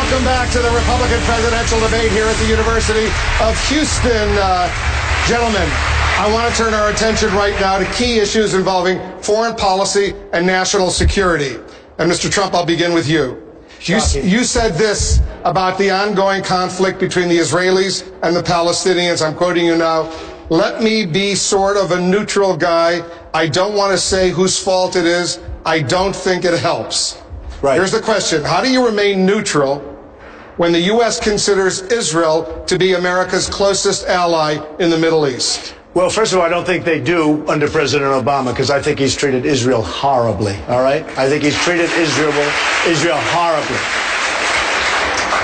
Welcome back to the Republican presidential debate here at the University of Houston. Gentlemen, I want to turn our attention right now to key issues involving foreign policy and national security. And Mr. Trump, I'll begin with you. You said this about the ongoing conflict between the Israelis and the Palestinians. I'm quoting you now. Let me be sort of a neutral guy. I don't want to say whose fault it is. I don't think it helps. Right. Here's the question. How do you remain neutral when the U.S. considers Israel to be America's closest ally in the Middle East? Well, first of all, I don't think they do under President Obama, because I think he's treated Israel horribly, all right? I think he's treated Israel horribly.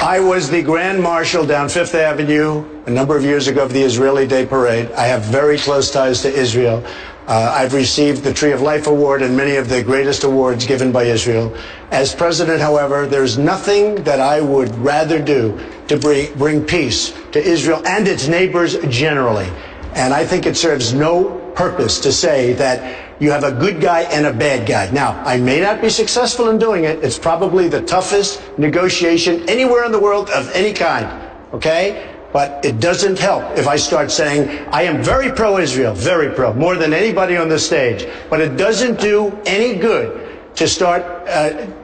I was the Grand Marshal down Fifth Avenue a number of years ago of the Israeli Day Parade. I have very close ties to Israel. I've received the Tree of Life Award and many of the greatest awards given by Israel. As president, however, there's nothing that I would rather do to bring peace to Israel and its neighbors generally. And I think it serves no purpose to say that you have a good guy and a bad guy. Now, I may not be successful in doing it. It's probably the toughest negotiation anywhere in the world of any kind, okay? But it doesn't help if I start saying, I am very pro-Israel, very pro, more than anybody on the stage. But it doesn't do any good to start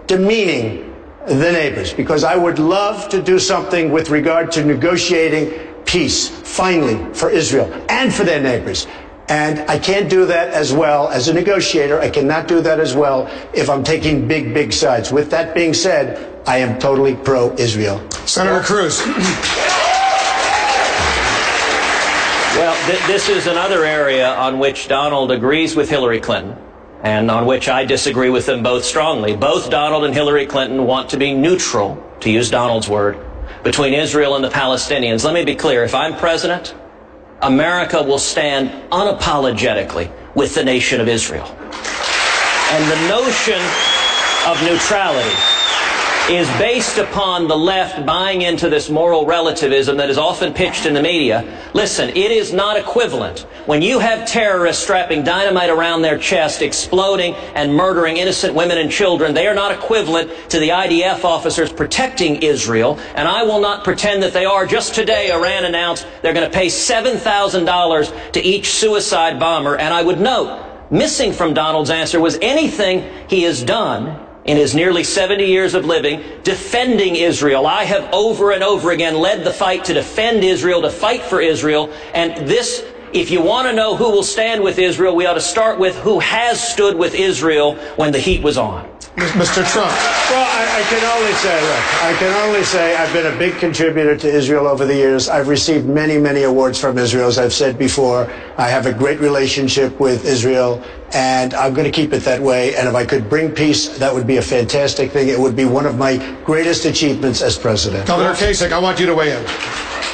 demeaning the neighbors, because I would love to do something with regard to negotiating peace, finally, for Israel and for their neighbors. And I can't do that as well as a negotiator. I cannot do that as well if I'm taking big sides. With that being said, I am totally pro-Israel. Senator Cruz. Well, this is another area on which Donald agrees with Hillary Clinton, and on which I disagree with them both strongly. Both Donald and Hillary Clinton want to be neutral, to use Donald's word, between Israel and the Palestinians. Let me be clear. If I'm president, America will stand unapologetically with the nation of Israel. And the notion of neutrality is based upon the left buying into this moral relativism that is often pitched in the media. Listen, it is not equivalent. When you have terrorists strapping dynamite around their chest, exploding and murdering innocent women and children, they are not equivalent to the IDF officers protecting Israel, and I will not pretend that they are. Just today, Iran announced they're going to pay $7,000 to each suicide bomber, and I would note, missing from Donald's answer was anything he has done in his nearly 70 years of living defending Israel. I have over and over again led the fight to defend Israel, to fight for Israel. And this, if you want to know who will stand with Israel, we ought to start with who has stood with Israel when the heat was on. Mr. Trump. Well, I can only say I've been a big contributor to Israel over the years. I've received many awards from Israel. As I've said before, I have a great relationship with Israel, and I'm going to keep it that way. And if I could bring peace, that would be a fantastic thing. It would be one of my greatest achievements as president. Governor Kasich, I want you to weigh in.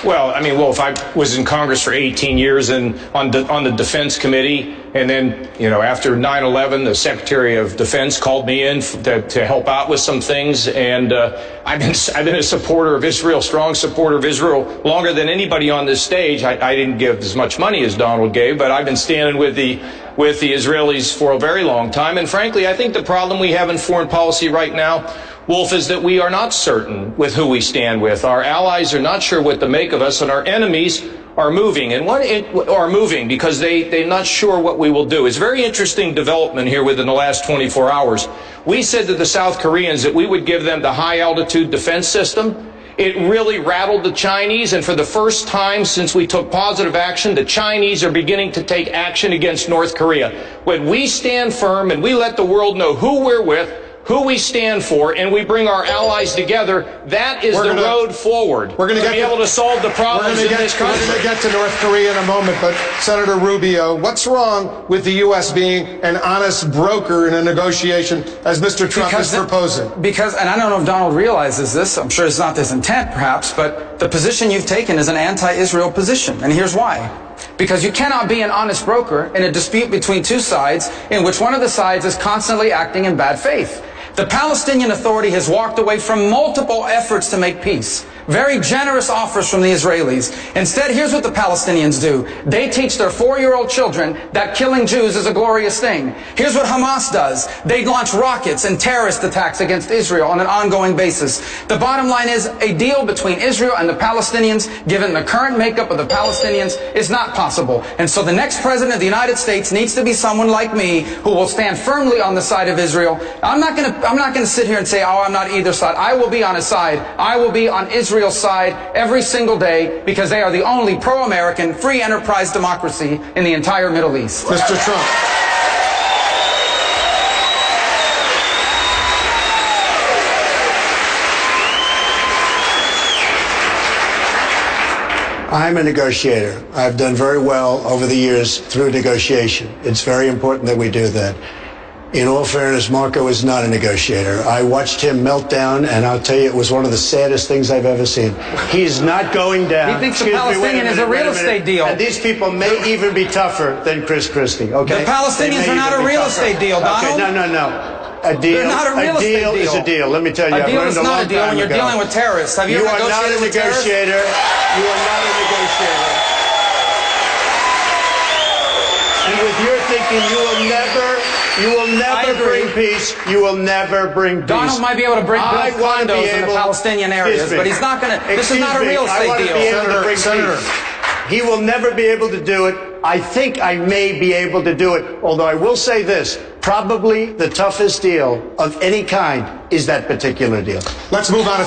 Well, I mean, if I was in Congress for 18 years and on the Defense Committee, and then, you know, after 9/11, the Secretary of Defense called me in to help out with some things, and I've been a supporter of Israel, strong supporter of Israel, longer than anybody on this stage. I didn't give as much money as Donald gave, but I've been standing with the Israelis for a very long time. And frankly, I think the problem we have in foreign policy right now, Wolf, is that we are not certain with who we stand with. Our allies are not sure what to make of us, and our enemies are moving. And are moving because they're not sure what we will do. It's a very interesting development here within the last 24 hours. We said to the South Koreans that we would give them the high-altitude defense system. It really rattled the Chinese, and for the first time since we took positive action, the Chinese are beginning to take action against North Korea. When we stand firm and we let the world know who we're with, who we stand for, and we bring our allies together, that is the road forward. We're going to be able to solve the problems in this country. We're going to get to North Korea in a moment, but Senator Rubio, what's wrong with the U.S. being an honest broker in a negotiation, as Mr. Trump is proposing? Because, and I don't know if Donald realizes this, I'm sure it's not his intent perhaps, but the position you've taken is an anti-Israel position, and here's why. Because you cannot be an honest broker in a dispute between two sides in which one of the sides is constantly acting in bad faith. The Palestinian Authority has walked away from multiple efforts to make peace. Very generous offers from the Israelis. Instead, here's what the Palestinians do. They teach their 4-year-old children that killing Jews is a glorious thing. Here's what Hamas does. They launch rockets and terrorist attacks against Israel on an ongoing basis. The bottom line is a deal between Israel and the Palestinians, given the current makeup of the Palestinians, is not possible. And so the next president of the United States needs to be someone like me who will stand firmly on the side of Israel. I'm not going to sit here and say, oh, I'm not either side. I will be on his side. I will be on Israel's side every single day, because they are the only pro-American, free enterprise democracy in the entire Middle East. Mr. Trump. I'm a negotiator. I've done very well over the years through negotiation. It's very important that we do that. In all fairness, Marco is not a negotiator. I watched him melt down, and I'll tell you, it was one of the saddest things I've ever seen. He's not going down. He thinks the Palestinian is a real estate deal. And these people may even be tougher than Chris Christie, okay? The Palestinians are not a real estate deal, Donald. Okay, no. A deal, They're not a real estate deal. Is a deal. Let me tell you, a deal is not a deal when you're dealing with terrorists. Have you ever negotiated with terrorists? You are not a negotiator. And with your thinking, you will never bring peace. You will never bring peace. Donald might be able to build condos in the Palestinian areas, but he's not going to. This is not a real estate deal. Senator, he will never be able to do it. I think I may be able to do it, although I will say this. Probably the toughest deal of any kind is that particular deal. Let's move on.